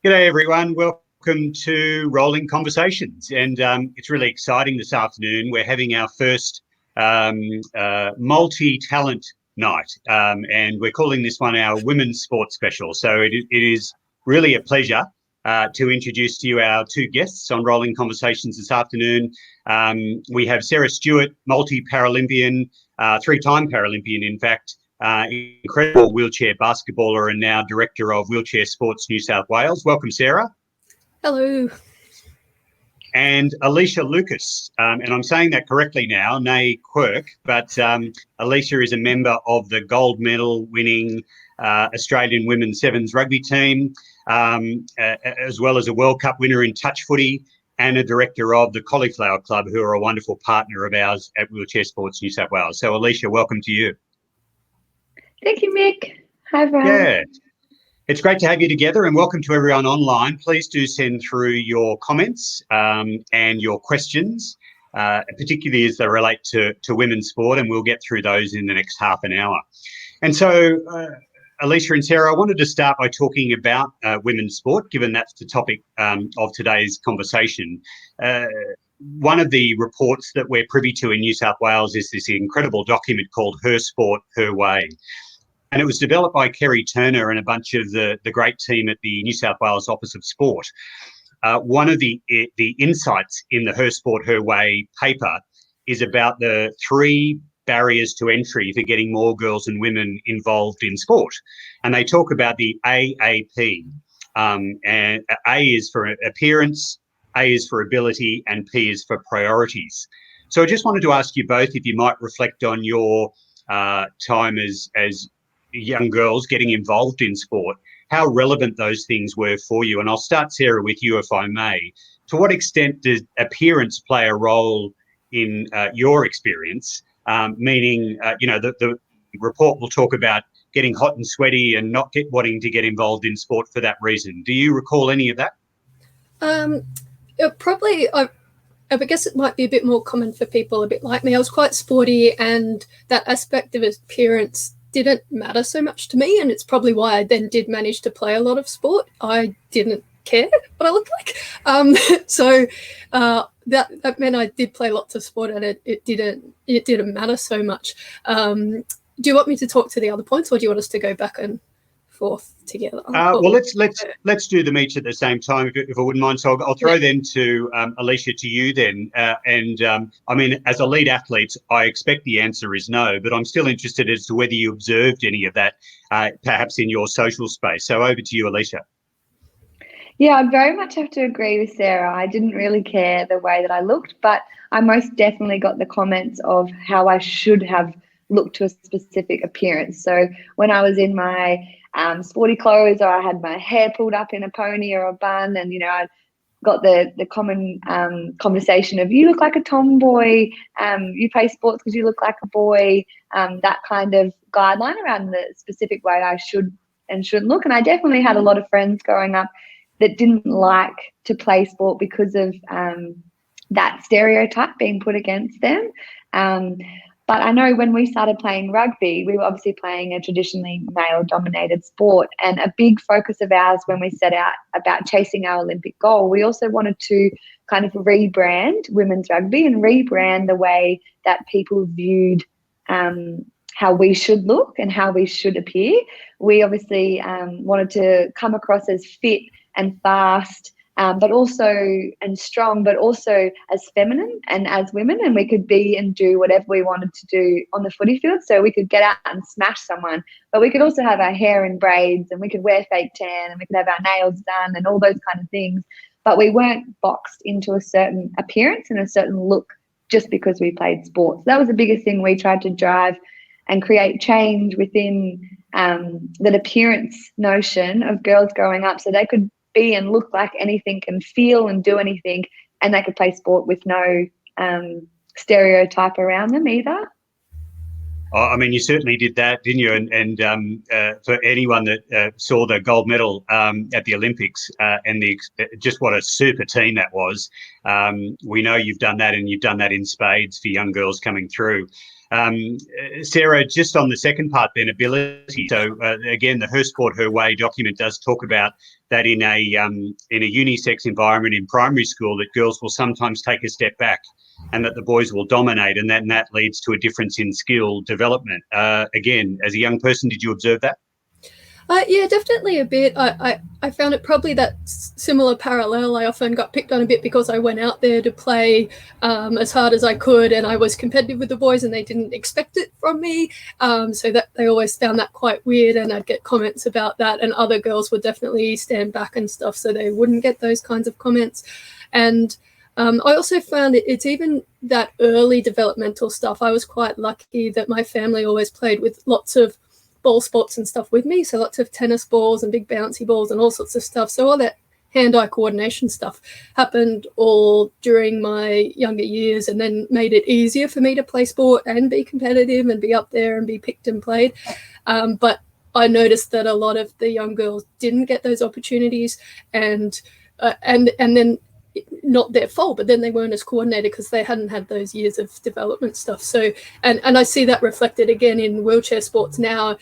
G'day everyone, welcome to Rolling Conversations, and it's really exciting this afternoon. We're having our first multi-talent night, and we're calling this one our Women's Sports Special. So it is really a pleasure to introduce to you our two guests on Rolling Conversations this afternoon. We have Sarah Stewart, multi-Paralympian, three-time Paralympian in fact, incredible wheelchair basketballer and now Director of Wheelchair Sports New South Wales. Welcome, Sarah. Hello. And Alicia Lucas, and I'm saying that correctly now, nay Quirk, but Alicia is a member of the gold medal winning Australian women's sevens rugby team, as well as a World Cup winner in touch footy and a director of the Cauliflower Club, who are a wonderful partner of ours at Wheelchair Sports New South Wales. So Alicia, welcome to you. Thank you, Mick. Hi, everyone. Yeah, it's great to have you together, and welcome to everyone online. Please do send through your comments and your questions, particularly as they relate to women's sport, and we'll get through those in the next half an hour. And so, Alicia and Sarah, I wanted to start by talking about women's sport, given that's the topic of today's conversation. One of the reports that we're privy to in New South Wales is this incredible document called Her Sport, Her Way. And it was developed by Kerry Turner and a bunch of the great team at the New South Wales Office of Sport. One of the insights in the Her Sport, Her Way paper is about the 3 barriers to entry for getting more girls and women involved in sport. And they talk about the AAP. And A is for appearance, A is for ability, and P is for priorities. So I just wanted to ask you both if you might reflect on your time as young girls getting involved in sport, how relevant those things were for you. And I'll start, Sarah, with you, if I may. To what extent does appearance play a role in your experience? Meaning, the report will talk about getting hot and sweaty and not wanting to get involved in sport for that reason. Do you recall any of that? Probably, I guess it might be a bit more common for people a bit like me. I was quite sporty, and that aspect of appearance didn't matter so much to me, and it's probably why I then did manage to play a lot of sport. I didn't care what I looked like, so that meant I did play lots of sport, and it didn't matter so much. Do you want me to talk to the other points, or do you want us to go back and forth together? Well, let's do them each at the same time, if I wouldn't mind. So I'll throw them to Alicia, to you then. I mean, as elite athletes, I expect the answer is no, but I'm still interested as to whether you observed any of that, perhaps in your social space. So over to you, Alicia. Yeah, I very much have to agree with Sarah. I didn't really care the way that I looked, but I most definitely got the comments of how I should have looked to a specific appearance. So when I was in my sporty clothes, or I had my hair pulled up in a pony or a bun, and I got the common conversation of, you look like a tomboy, you play sports because you look like a boy, that kind of guideline around the specific way I should and shouldn't look. And I definitely had a lot of friends growing up that didn't like to play sport because of that stereotype being put against them. But I know when we started playing rugby, we were obviously playing a traditionally male-dominated sport, and a big focus of ours when we set out about chasing our Olympic goal, we also wanted to kind of rebrand women's rugby and rebrand the way that people viewed how we should look and how we should appear. We obviously wanted to come across as fit and fast, but also and strong, but also as feminine and as women, and we could be and do whatever we wanted to do on the footy field. So we could get out and smash someone, but we could also have our hair in braids, and we could wear fake tan, and we could have our nails done and all those kind of things. But we weren't boxed into a certain appearance and a certain look just because we played sports. That was the biggest thing we tried to drive and create change within that appearance notion of girls growing up, so they could be and look like anything and feel and do anything, and they could play sport with no stereotype around them either. I mean, you certainly did that, didn't you? And for anyone that saw the gold medal at the Olympics and just what a super team that was, we know you've done that, and you've done that in spades for young girls coming through. Sarah, just on the second part then, ability. So again, the Her Sport, Her Way document does talk about that in a unisex environment in primary school, that girls will sometimes take a step back and that the boys will dominate, and that leads to a difference in skill development. Again, as a young person, did you observe that? Yeah, definitely a bit. I found it probably that similar parallel. I often got picked on a bit because I went out there to play as hard as I could, and I was competitive with the boys, and they didn't expect it from me. So that they always found that quite weird, and I'd get comments about that. And other girls would definitely stand back and stuff, so they wouldn't get those kinds of comments. And I also found it's even that early developmental stuff. I was quite lucky that my family always played with lots of ball sports and stuff with me, so lots of tennis balls and big bouncy balls and all sorts of stuff. So all that hand-eye coordination stuff happened all during my younger years, and then made it easier for me to play sport and be competitive and be up there and be picked and played. But I noticed that a lot of the young girls didn't get those opportunities, and then not their fault, but then they weren't as coordinated because they hadn't had those years of development stuff. So, and I see that reflected again in wheelchair sports now,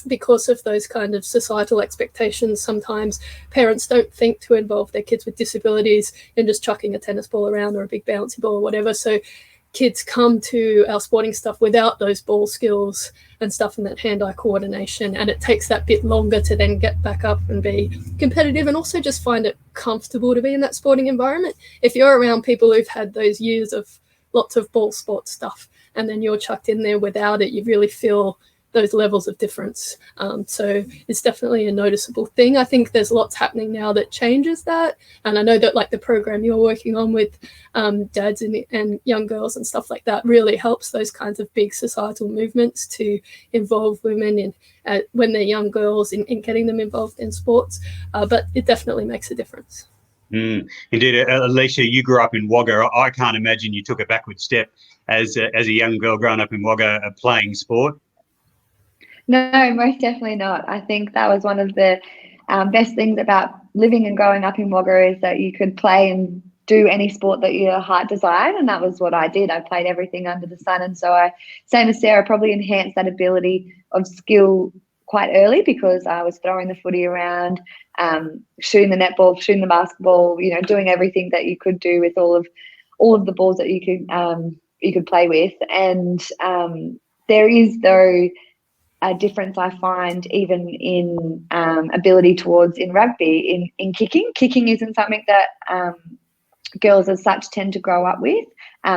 because of those kind of societal expectations. Sometimes parents don't think to involve their kids with disabilities in just chucking a tennis ball around or a big bouncy ball or whatever. So kids come to our sporting stuff without those ball skills and stuff and that hand-eye coordination, and it takes that bit longer to then get back up and be competitive, and also just find it comfortable to be in that sporting environment. If you're around people who've had those years of lots of ball sport stuff and then you're chucked in there without it, you really feel those levels of difference. So it's definitely a noticeable thing. I think there's lots happening now that changes that, and I know that like the program you're working on with dads and young girls and stuff like that really helps those kinds of big societal movements to involve women in when they're young girls in getting them involved in sports, but it definitely makes a difference. Indeed. Alicia, you grew up in Wagga. I can't imagine you took a backward step as a young girl growing up in Wagga playing sport. No, most definitely not. I think that was one of the best things about living and growing up in Wagga, is that you could play and do any sport that your heart desired, and that was what I did. I played everything under the sun, and so I, same as Sarah, probably enhanced that ability of skill quite early, because I was throwing the footy around, shooting the netball, shooting the basketball, doing everything that you could do with all of the balls that you could play with. And there is, though, a difference I find even in ability towards in rugby, in kicking. Kicking isn't something that girls as such tend to grow up with.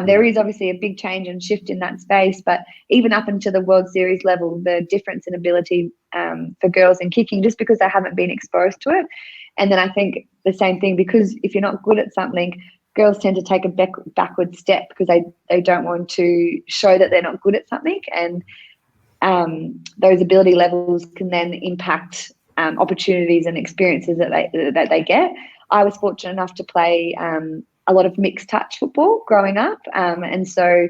There is obviously a big change and shift in that space, but even up into the World Series level, the difference in ability for girls in kicking, just because they haven't been exposed to it. And then I think the same thing, because if you're not good at something, girls tend to take a backward step because they don't want to show that they're not good at something. And those ability levels can then impact opportunities and experiences that they get. I was fortunate enough to play a lot of mixed touch football growing up, and so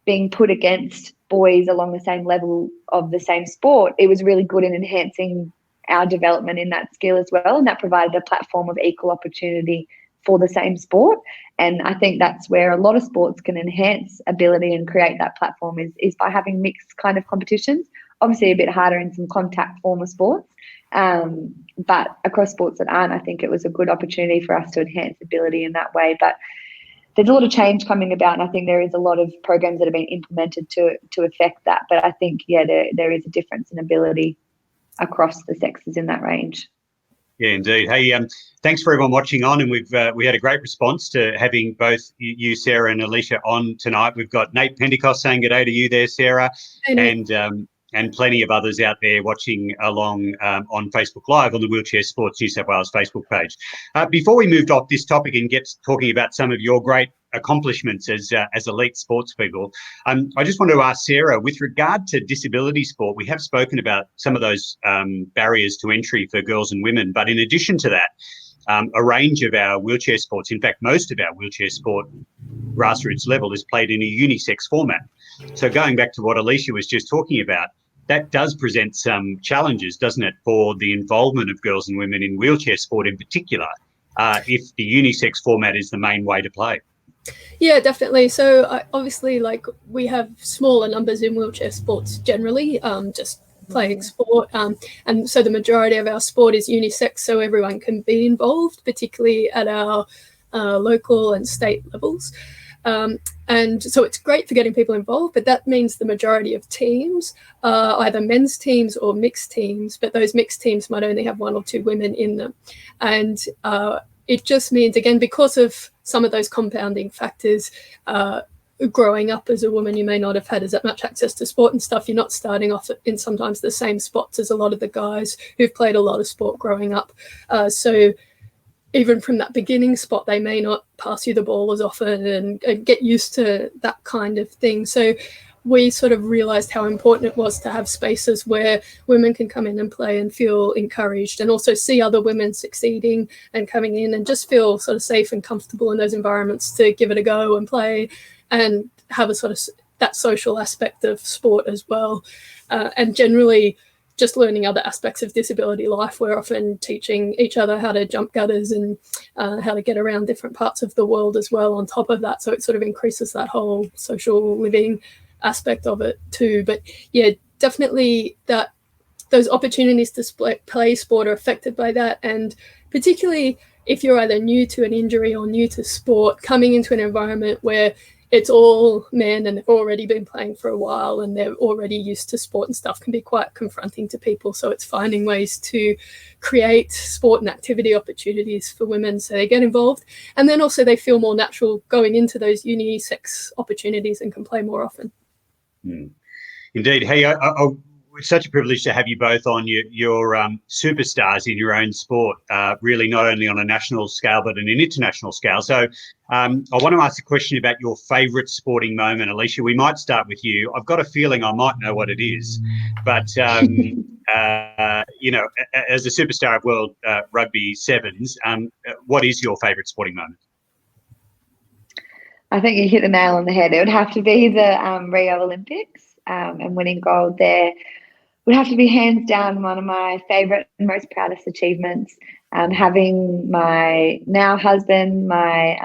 being put against boys along the same level of the same sport, it was really good in enhancing our development in that skill as well, and that provided a platform of equal opportunity for the same sport. And I think that's where a lot of sports can enhance ability and create that platform, is by having mixed kind of competitions. Obviously a bit harder in some contact form of sports, but across sports that aren't, I think it was a good opportunity for us to enhance ability in that way. But there's a lot of change coming about, and I think there is a lot of programs that have been implemented to affect that. But I think, there is a difference in ability across the sexes in that range. Yeah, indeed. Hey, thanks for everyone watching on, and we had a great response to having both you, Sarah, and Alicia on tonight. We've got Nate Pentecost saying good day to you there, Sarah, and plenty of others out there watching along on Facebook Live on the Wheelchair Sports New South Wales Facebook page. Before we moved off this topic and get talking about some of your great accomplishments as elite sports people, I just want to ask Sarah, with regard to disability sport, we have spoken about some of those barriers to entry for girls and women, but in addition to that, a range of our wheelchair sports, in fact most of our wheelchair sport grassroots level, is played in a unisex format. So going back to what Alicia was just talking about, that does present some challenges, doesn't it, for the involvement of girls and women in wheelchair sport in particular, if the unisex format is the main way to play? Yeah, definitely. So obviously, like, we have smaller numbers in wheelchair sports generally, just playing sport. And so the majority of our sport is unisex, so everyone can be involved, particularly at our local and state levels. And so it's great for getting people involved, but that means the majority of teams are either men's teams or mixed teams, but those mixed teams might only have 1 or 2 women in them. And it just means, again, because of some of those compounding factors, growing up as a woman, you may not have had as much access to sport and stuff. You're not starting off in sometimes the same spots as a lot of the guys who've played a lot of sport growing up. So even from that beginning spot, they may not pass you the ball as often and get used to that kind of thing. So we sort of realized how important it was to have spaces where women can come in and play and feel encouraged, and also see other women succeeding and coming in and just feel sort of safe and comfortable in those environments to give it a go and play and have a sort of that social aspect of sport as well. And generally, just learning other aspects of disability life. We're often teaching each other how to jump gutters and how to get around different parts of the world as well on top of that. So it sort of increases that whole social living aspect of it too. But yeah, definitely that those opportunities to play sport are affected by that. And particularly if you're either new to an injury or new to sport, coming into an environment where it's all men and they've already been playing for a while and they're already used to sport and stuff can be quite confronting to people. So it's finding ways to create sport and activity opportunities for women so they get involved. And then also they feel more natural going into those unisex opportunities and can play more often. Indeed. Hey, it's such a privilege to have you both on. Your superstars in your own sport, really not only on a national scale but an international scale. So I want to ask a question about your favourite sporting moment. Alicia, we might start with you. I've got a feeling I might know what it is, but you know, as a superstar of World Rugby Sevens, what is your favourite sporting moment? I think you hit the nail on the head. It would have to be the Rio Olympics and winning gold there. Would have to be hands down one of my favourite and most proudest achievements. Having my now husband, my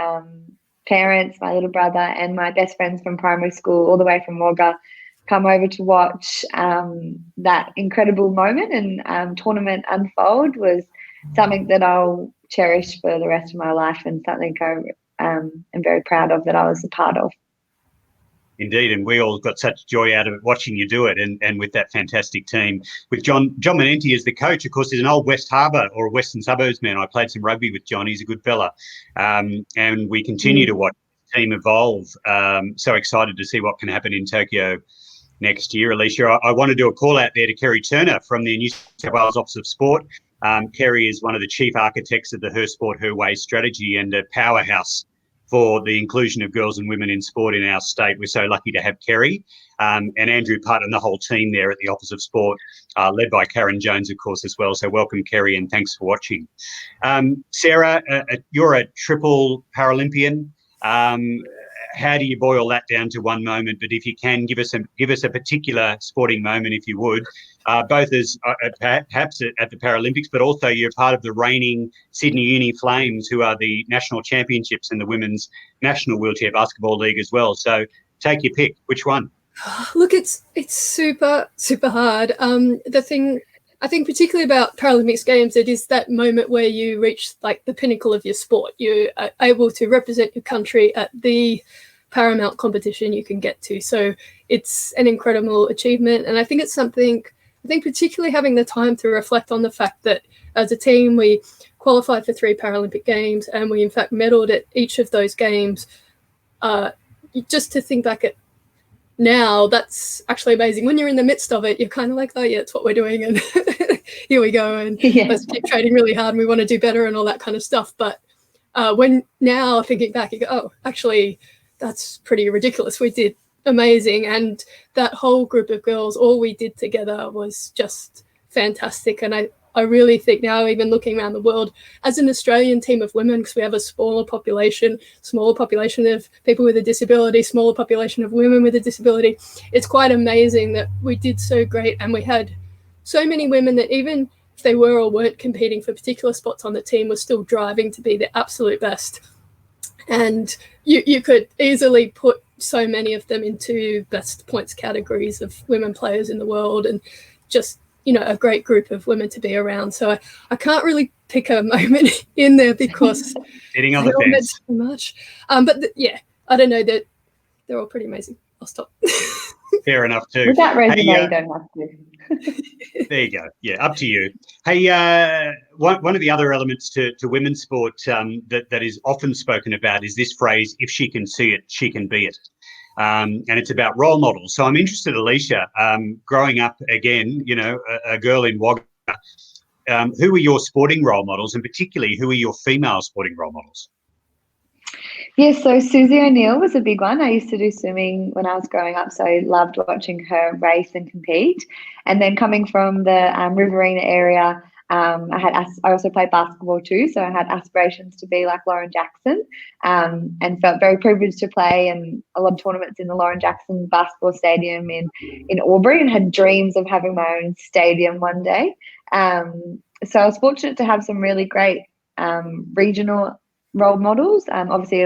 parents, my little brother, and my best friends from primary school, all the way from Wagga, come over to watch that incredible moment and tournament unfold was something that I'll cherish for the rest of my life, and something I am very proud of that I was a part of. Indeed, and we all got such joy out of it, watching you do it, and with that fantastic team. With John Manenti as the coach, of course, he's an old West Harbour or Western Suburbs man. I played some rugby with John. He's a good fella. And we continue to watch the team evolve. So excited to see what can happen in Tokyo next year. Alicia, I want to do a call out there to Kerry Turner from the New South Wales Office of Sport. Kerry is one of the chief architects of the Her Sport, Her Way strategy and a powerhouse for the inclusion of girls and women in sport in our state. We're so lucky to have Kerry and Andrew Putt and the whole team there at the Office of Sport, led by Karen Jones, of course, as well. So welcome, Kerry, and thanks for watching. Sarah, you're a triple Paralympian. How do you boil that down to one moment? But if you can, give us a particular sporting moment, if you would, both as perhaps at the Paralympics, but also you're part of the reigning Sydney Uni Flames, who are the national championships in the Women's National Wheelchair Basketball League as well. So take your pick. Which one? Look, it's super, super hard. The thing I think particularly about Paralympics Games, it is that moment where you reach like the pinnacle of your sport. You are able to represent your country at the paramount competition you can get to. So it's an incredible achievement. And I think it's something, I think particularly having the time to reflect on the fact that as a team, we qualified for 3 Paralympic Games and we in fact medalled at each of those games. Just to think back at now, that's actually amazing. When you're in the midst of it, you're kind of like, oh yeah, it's what we're doing and here we go, and let's keep training really hard and we want to do better and all that kind of stuff. But when now thinking back, you go, oh, actually, that's pretty ridiculous. We did amazing. And that whole group of girls, all we did together was just fantastic. And I really think now, even looking around the world, as an Australian team of women, because we have a smaller population of people with a disability, smaller population of women with a disability, it's quite amazing that we did so great. And we had so many women that even if they were or weren't competing for particular spots on the team, were still driving to be the absolute best. and you could easily put so many of them into best points categories of women players in the world, and just, you know, a great group of women to be around. So I can't really pick a moment in there because sitting on the fence too much. But yeah, I don't know, that they're all pretty amazing. I'll stop. Fair enough too. With that resume, Hey, you don't have to. there you go. Yeah, up to you. Hey, one of the other elements to women's sport that is often spoken about is this phrase, if she can see it, she can be it. And it's about role models. So I'm interested, Alicia, growing up again, you know, a girl in Wagga, who were your sporting role models, and particularly who are your female sporting role models? Yes, so Susie O'Neill was a big one. I used to do swimming when I was growing up, so I loved watching her race and compete. And then coming from the Riverina area, I also played basketball too, so I had aspirations to be like Lauren Jackson, and felt very privileged to play in a lot of tournaments in the Lauren Jackson basketball stadium in Albury, and had dreams of having my own stadium one day. So I was fortunate to have some really great regional role models. Obviously,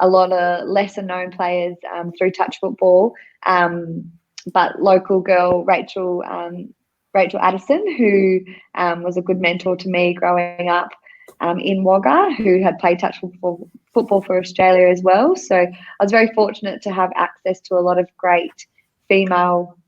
a lot of lesser known players through touch football, but local girl Rachel Addison, who was a good mentor to me growing up in Wagga, who had played touch football for Australia as well. So I was very fortunate to have access to a lot of great female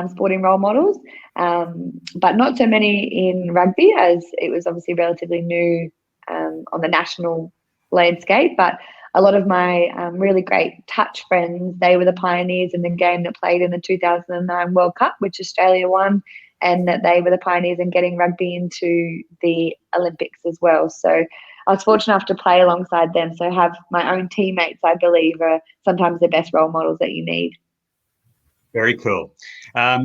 sporting role models, but not so many in rugby, as it was obviously relatively new on the national landscape. But a lot of my really great touch friends, they were the pioneers in the game that played in the 2009 World Cup, which Australia won, and that they were the pioneers in getting rugby into the Olympics as well. So I was fortunate enough to play alongside them. So have my own teammates, I believe, are sometimes the best role models that you need. Very cool.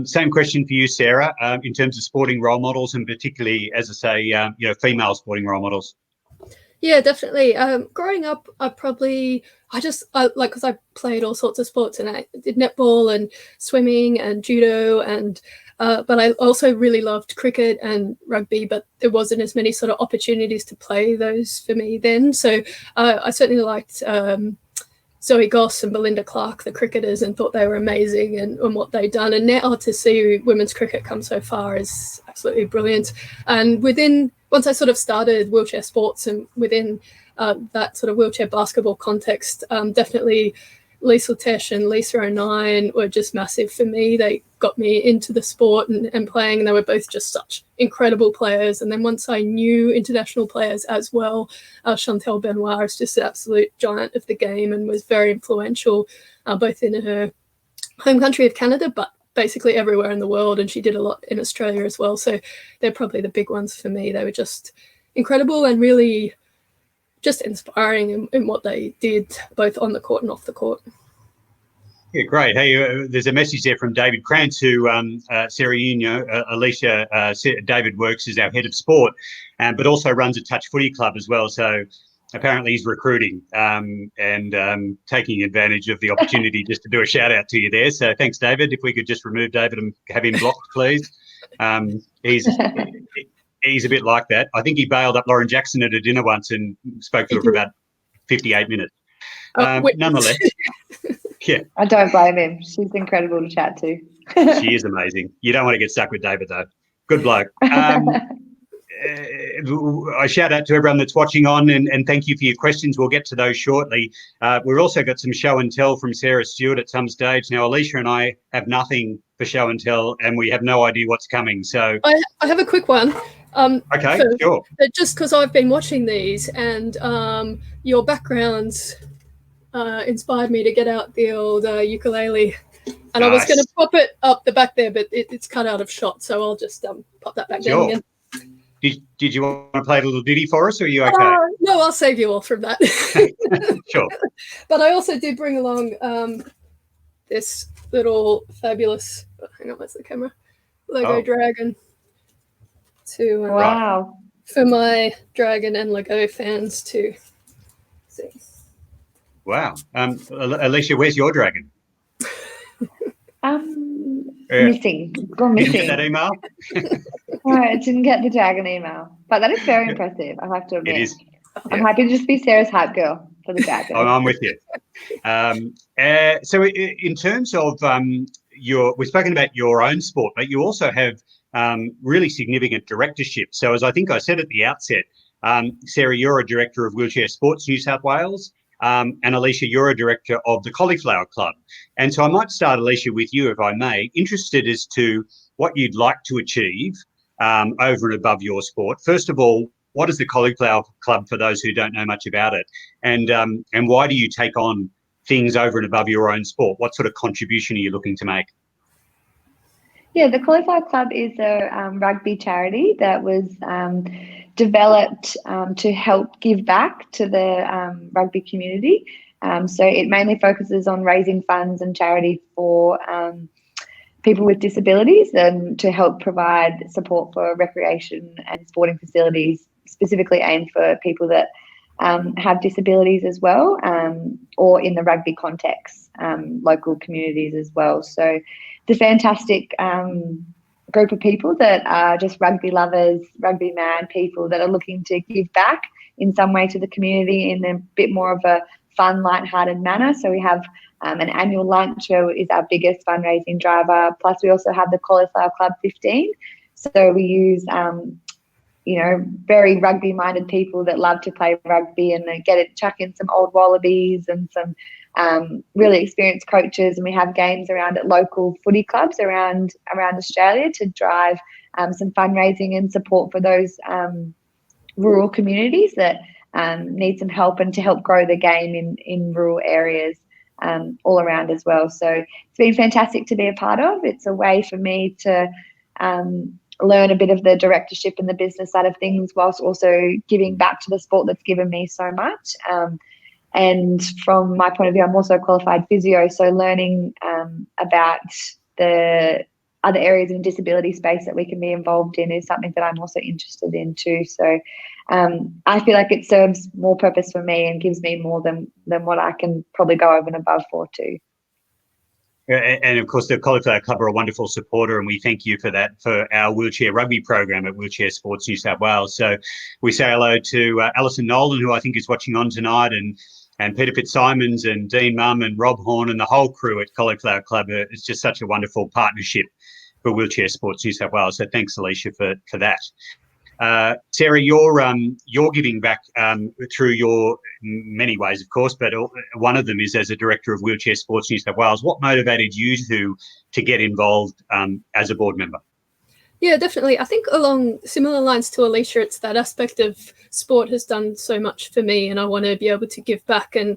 Same question for you, Sarah, in terms of sporting role models, and particularly, as I say, you know, female sporting role models. Yeah, definitely. Growing up, because I played all sorts of sports, and I did netball and swimming and judo, and but I also really loved cricket and rugby, but there wasn't as many sort of opportunities to play those for me then. So I certainly liked Zoe Goss and Belinda Clark, the cricketers, and thought they were amazing and what they'd done. And now to see women's cricket come so far is absolutely brilliant. And once I sort of started wheelchair sports, and within that sort of wheelchair basketball context, definitely Lisa Tesh and Lisa O'Nien were just massive for me. They got me into the sport and playing, and they were both just such incredible players. And then once I knew international players as well, Chantel Benoit is just an absolute giant of the game and was very influential, both in her home country of Canada, but basically everywhere in the world. And she did a lot in Australia as well. So they're probably the big ones for me. They were just incredible and really just inspiring in what they did, both on the court and off the court. Yeah, great. Hey, there's a message there from David Krantz, who, Sarah, you know, Alicia, David works as our head of sport, but also runs a touch footy club as well. So apparently he's recruiting and taking advantage of the opportunity just to do a shout out to you there. So thanks, David. If we could just remove David and have him blocked, please. He's a bit like that. I think he bailed up Lauren Jackson at a dinner once and spoke to her for about 58 minutes. Nonetheless, yeah. I don't blame him. She's incredible to chat to. She is amazing. You don't want to get stuck with David, though. Good bloke. I shout out to everyone that's watching on, and thank you for your questions. We'll get to those shortly. We've also got some show and tell from Sarah Stewart at some stage. Now, Alicia and I have nothing for show and tell, and we have no idea what's coming. So I have a quick one. Okay, sure. Just because I've been watching these, and your backgrounds inspired me to get out the old ukulele. And nice. I was going to pop it up the back there, but it's cut out of shot, so I'll just pop that back down again. Did you want to play a little ditty for us, or are you okay? No, I'll save you all from that. Sure. But I also did bring along this little fabulous, hang on, where's the camera? Lego dragon to for my Dragon and Lego fans to see. Wow. Alicia, where's your dragon? Missing. Gone missing. Did you get that email? I didn't get the dragon email, but that is very impressive. I have to admit. It is. I'm happy to just be Sarah's hype girl. for the bad days. I'm with you. So in terms of we've spoken about your own sport, but you also have really significant directorship. So as I think I said at the outset, Sarah, you're a director of Wheelchair Sports New South Wales, and Alicia, you're a director of the Cauliflower Club. And so I might start, Alicia, with you, if I may, interested as to what you'd like to achieve over and above your sport. First of all, what is the Cauliflower Club for those who don't know much about it? And why do you take on things over and above your own sport? What sort of contribution are you looking to make? Yeah, the Cauliflower Club is a rugby charity that was developed to help give back to the rugby community. So it mainly focuses on raising funds and charity for people with disabilities and to help provide support for recreation and sporting facilities, specifically aimed for people that have disabilities as well, or in the rugby context, local communities as well. So it's a fantastic group of people that are just rugby lovers, rugby mad people that are looking to give back in some way to the community in a bit more of a fun, lighthearted manner. So we have an annual lunch where is our biggest fundraising driver. Plus we also have the Cauliflower Club 15. So we use very rugby-minded people that love to play rugby and they chuck in some old wallabies and some really experienced coaches, and we have games around at local footy clubs around Australia to drive some fundraising and support for those rural communities that need some help and to help grow the game in rural areas all around as well. So it's been fantastic to be a part of. It's a way for me to learn a bit of the directorship and the business side of things whilst also giving back to the sport that's given me so much. And from my point of view, I'm also a qualified physio, so learning about the other areas in disability space that we can be involved in is something that I'm also interested in too. So I feel like it serves more purpose for me and gives me more than what I can probably go over and above for too. And of course, the Cauliflower Club are a wonderful supporter, and we thank you for that for our wheelchair rugby program at Wheelchair Sports New South Wales. So we say hello to Alison Nolan, who I think is watching on tonight, and Peter Fitzsimons and Dean Mumm and Rob Horn and the whole crew at Cauliflower Club. It's just such a wonderful partnership for Wheelchair Sports New South Wales. So thanks, Alicia, for that. Sarah, you're giving back through your many ways, of course, but one of them is as a director of Wheelchair Sports New South Wales. What motivated you to get involved as a board member? Yeah, definitely. I think along similar lines to Alicia, it's that aspect of sport has done so much for me, and I want to be able to give back and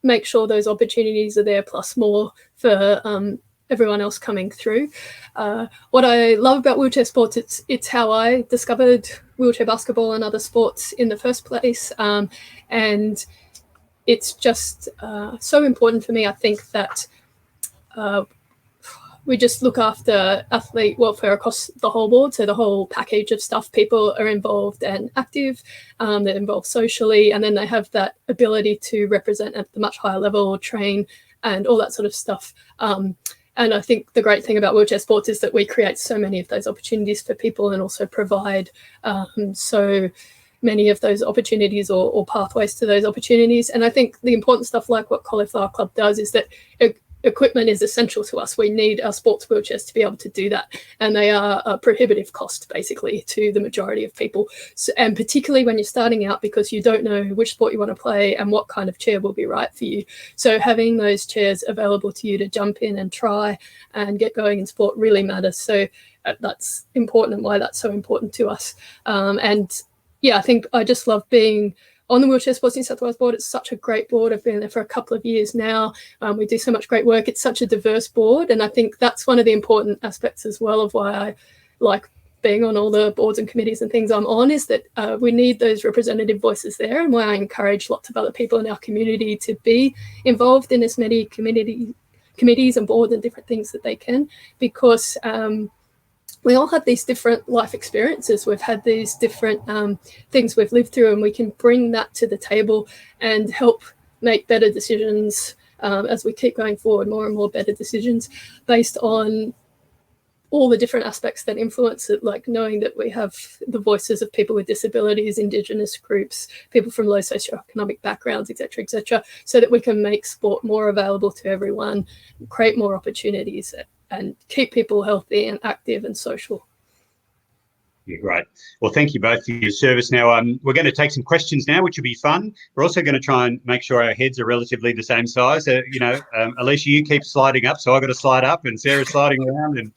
make sure those opportunities are there, plus more for everyone else coming through. What I love about wheelchair sports, it's how I discovered wheelchair basketball and other sports in the first place. And it's just so important for me, I think, that we just look after athlete welfare across the whole board. So the whole package of stuff, people are involved and active, they're involved socially, and then they have that ability to represent at the much higher level, train, and all that sort of stuff. And I think the great thing about wheelchair sports is that we create so many of those opportunities for people and also provide so many of those opportunities or pathways to those opportunities. And I think the important stuff, like what Cauliflower Club does, is that equipment is essential to us. We need our sports wheelchairs to be able to do that. And they are a prohibitive cost, basically, to the majority of people. So, and particularly when you're starting out, because you don't know which sport you want to play and what kind of chair will be right for you. So having those chairs available to you to jump in and try and get going in sport really matters. So that's important, and why that's so important to us. And yeah, I think I just love being on the Wheelchair Sports New South Wales board. It's such a great board. I've been there for a couple of years now. We do so much great work. It's such a diverse board. And I think that's one of the important aspects as well of why I like being on all the boards and committees and things I'm on, is that we need those representative voices there, and why I encourage lots of other people in our community to be involved in as many committees and boards and different things that they can, because we all have these different life experiences. We've had these different things we've lived through, and we can bring that to the table and help make better decisions as we keep going forward, more and more better decisions based on all the different aspects that influence it, like knowing that we have the voices of people with disabilities, Indigenous groups, people from low socioeconomic backgrounds, etc., so that we can make sport more available to everyone, create more opportunities, and keep people healthy and active and social. Yeah, great. Well, thank you both for your service. Now, we're going to take some questions now, which will be fun. We're also going to try and make sure our heads are relatively the same size. Alicia, you keep sliding up, so I've got to slide up, and Sarah's sliding around. And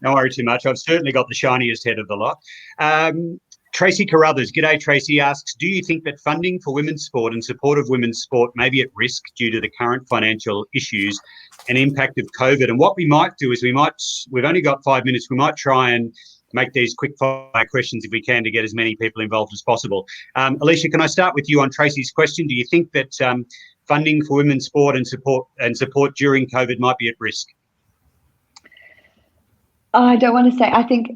don't worry too much. I've certainly got the shiniest head of the lot. Tracy Carruthers, g'day Tracy, asks, do you think that funding for women's sport and support of women's sport may be at risk due to the current financial issues and impact of COVID? And what we might do is we've only got 5 minutes, we might try and make these quick fire questions if we can to get as many people involved as possible. Alicia, can I start with you on Tracy's question? Do you think that funding for women's sport and support during COVID might be at risk? I don't want to say. I think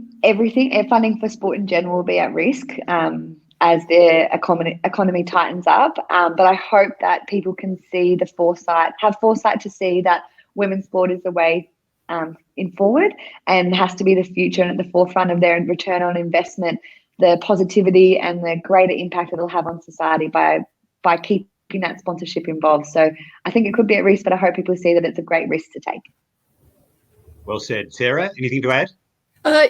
funding for sport in general will be at risk as the economy tightens up. But I hope that people can have foresight to see that women's sport is the way in forward and has to be the future and at the forefront of their return on investment, the positivity and the greater impact it'll have on society by keeping that sponsorship involved. So I think it could be at risk, but I hope people see that it's a great risk to take. Well said. Sarah, anything to add?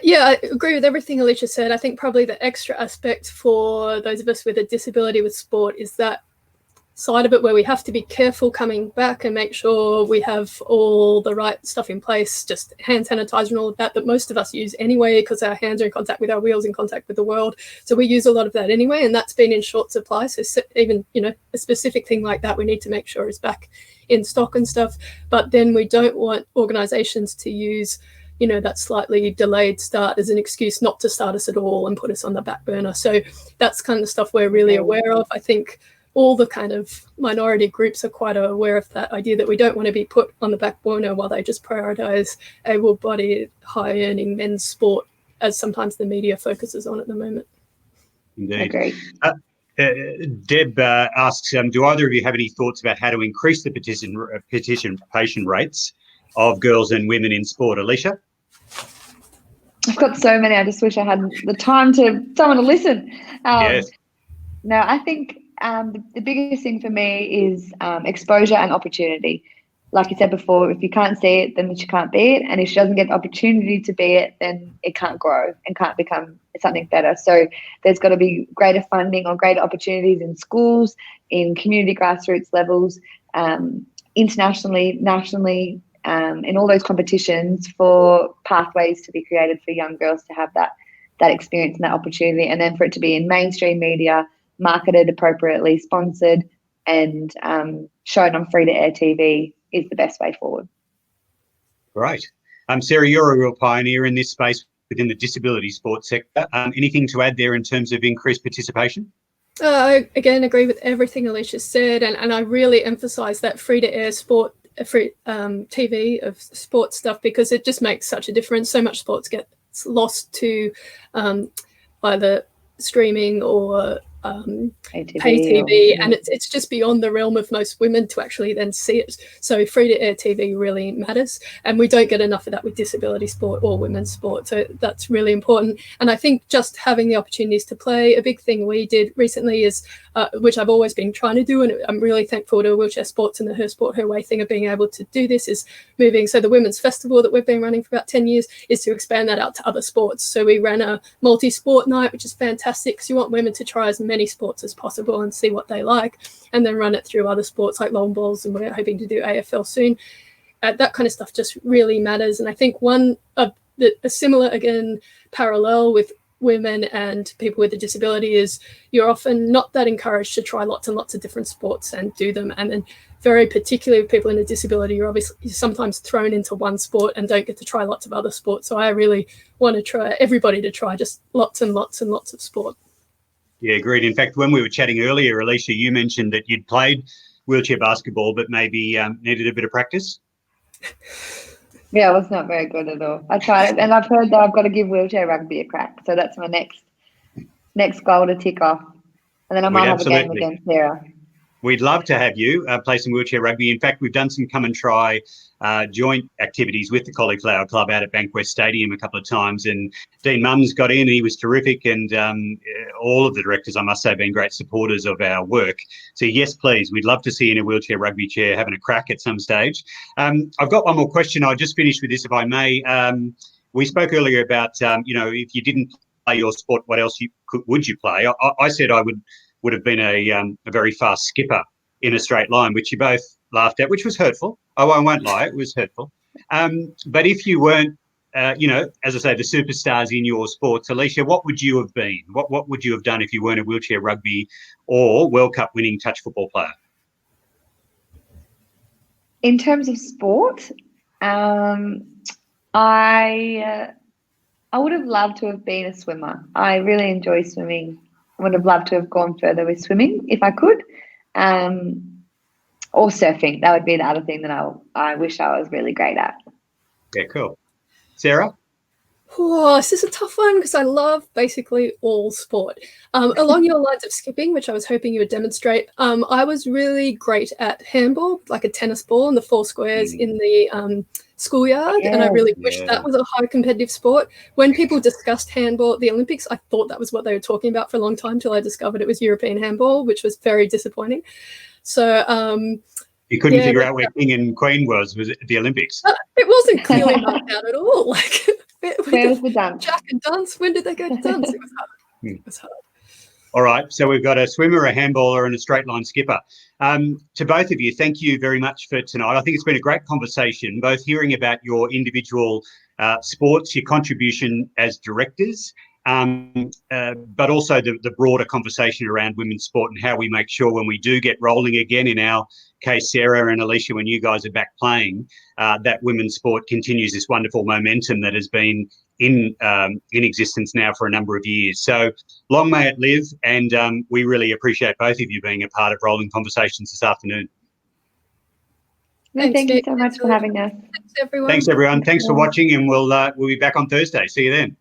Yeah, I agree with everything Alicia said. I think probably the extra aspect for those of us with a disability with sport is that side of it where we have to be careful coming back and make sure we have all the right stuff in place, just hand sanitizer and all of that most of us use anyway because our hands are in contact with our wheels, in contact with the world. So we use a lot of that anyway, and that's been in short supply. So even, a specific thing like that we need to make sure is back in stock and stuff. But then we don't want organisations to use that slightly delayed start as an excuse not to start us at all and put us on the back burner. So that's kind of stuff we're really aware of. I think all the kind of minority groups are quite aware of that idea that we don't want to be put on the back burner while they just prioritise able-bodied, high-earning men's sport, as sometimes the media focuses on at the moment. Indeed. Okay. Deb asks, do either of you have any thoughts about how to increase the participation rates of girls and women in sport? Alicia? I've got so many. I just wish I had the time someone to listen. Yes. No, I think the biggest thing for me is exposure and opportunity. Like you said before, if you can't see it, then you can't be it. And if she doesn't get the opportunity to be it, then it can't grow and can't become something better. So there's got to be greater funding or greater opportunities in schools, in community grassroots levels, internationally, nationally, in all those competitions for pathways to be created for young girls to have that experience and that opportunity, and then for it to be in mainstream media, marketed appropriately, sponsored, and shown on free-to-air TV is the best way forward. Great. Sarah, you're a real pioneer in this space within the disability sports sector. Anything to add there in terms of increased participation? I, again, agree with everything Alicia said, and I really emphasise that free-to-air sport, free TV of sports stuff, because it just makes such a difference. So much sports gets lost to either streaming or pay TV, and it's just beyond the realm of most women to actually then see it. So free-to-air TV really matters, and we don't get enough of that with disability sport or women's sport. So that's really important. And I think just having the opportunities to play, a big thing we did recently is, which I've always been trying to do, and I'm really thankful to Wheelchair Sports and the Her Sport, Her Way thing of being able to do this, is moving. So the Women's Festival that we've been running for about 10 years is to expand that out to other sports. So we ran a multi-sport night, which is fantastic because you want women to try as many sports as possible and see what they like, and then run it through other sports like long balls, and we're hoping to do AFL soon. That kind of stuff just really matters. And I think one of a similar, again, parallel with women and people with a disability is you're often not that encouraged to try lots and lots of different sports and do them. And then very particularly with people in a disability, you're sometimes thrown into one sport and don't get to try lots of other sports. So I really want to try everybody to try just lots and lots and lots of sport. Yeah, agreed. In fact, when we were chatting earlier, Alicia, you mentioned that you'd played wheelchair basketball, but maybe needed a bit of practice. Yeah, I was not very good at all. I tried it, and I've heard that I've got to give wheelchair rugby a crack. So that's my next goal to tick off. And then I might have a game against Sarah. We'd love to have you play some wheelchair rugby. In fact, we've done some come and try joint activities with the Cauliflower Club out at Bankwest Stadium a couple of times. And Dean Mums got in, he was terrific. And all of the directors, I must say, have been great supporters of our work. So yes, please, we'd love to see you in a wheelchair rugby chair having a crack at some stage. I've got one more question. I'll just finish with this, if I may. We spoke earlier about, if you didn't play your sport, what else would you play? I said I would have been a very fast skipper in a straight line, which you both laughed at, which was hurtful. Oh, I won't lie, it was hurtful. But if you weren't, as I say, the superstars in your sports, Alicia, what would you have been? What would you have done if you weren't a wheelchair rugby or World Cup winning touch football player? In terms of sport, I would have loved to have been a swimmer. I really enjoy swimming. I would have loved to have gone further with swimming if I could, or surfing. That would be the other thing that I wish I was really great at. Yeah, cool. Sarah? Oh, this is a tough one because I love basically all sport. Along your lines of skipping, which I was hoping you would demonstrate, I was really great at handball, like a tennis ball in the 4 squares in the schoolyard, and I really wished that was a high competitive sport. When people discussed handball at the Olympics, I thought that was what they were talking about for a long time till I discovered it was European handball, which was very disappointing. So you couldn't figure out where King and Queen was it at the Olympics? It wasn't clearly marked out at all. Like, where was the dance? Jack and dance. When did they go to dance? It was hard. It was hard. All right, so we've got a swimmer, a handballer, and a straight line skipper. To both of you, thank you very much for tonight. I think it's been a great conversation, both hearing about your individual sports, your contribution as directors, but also the broader conversation around women's sport and how we make sure when we do get rolling again, in our case, Sarah and Alicia, when you guys are back playing, that women's sport continues this wonderful momentum that has been in existence now for a number of years. So long may it live, and we really appreciate both of you being a part of Rolling Conversations this afternoon. Thank you so much for having us. Thanks, everyone. Thanks, everyone. Thanks for watching, and we'll be back on Thursday. See you then.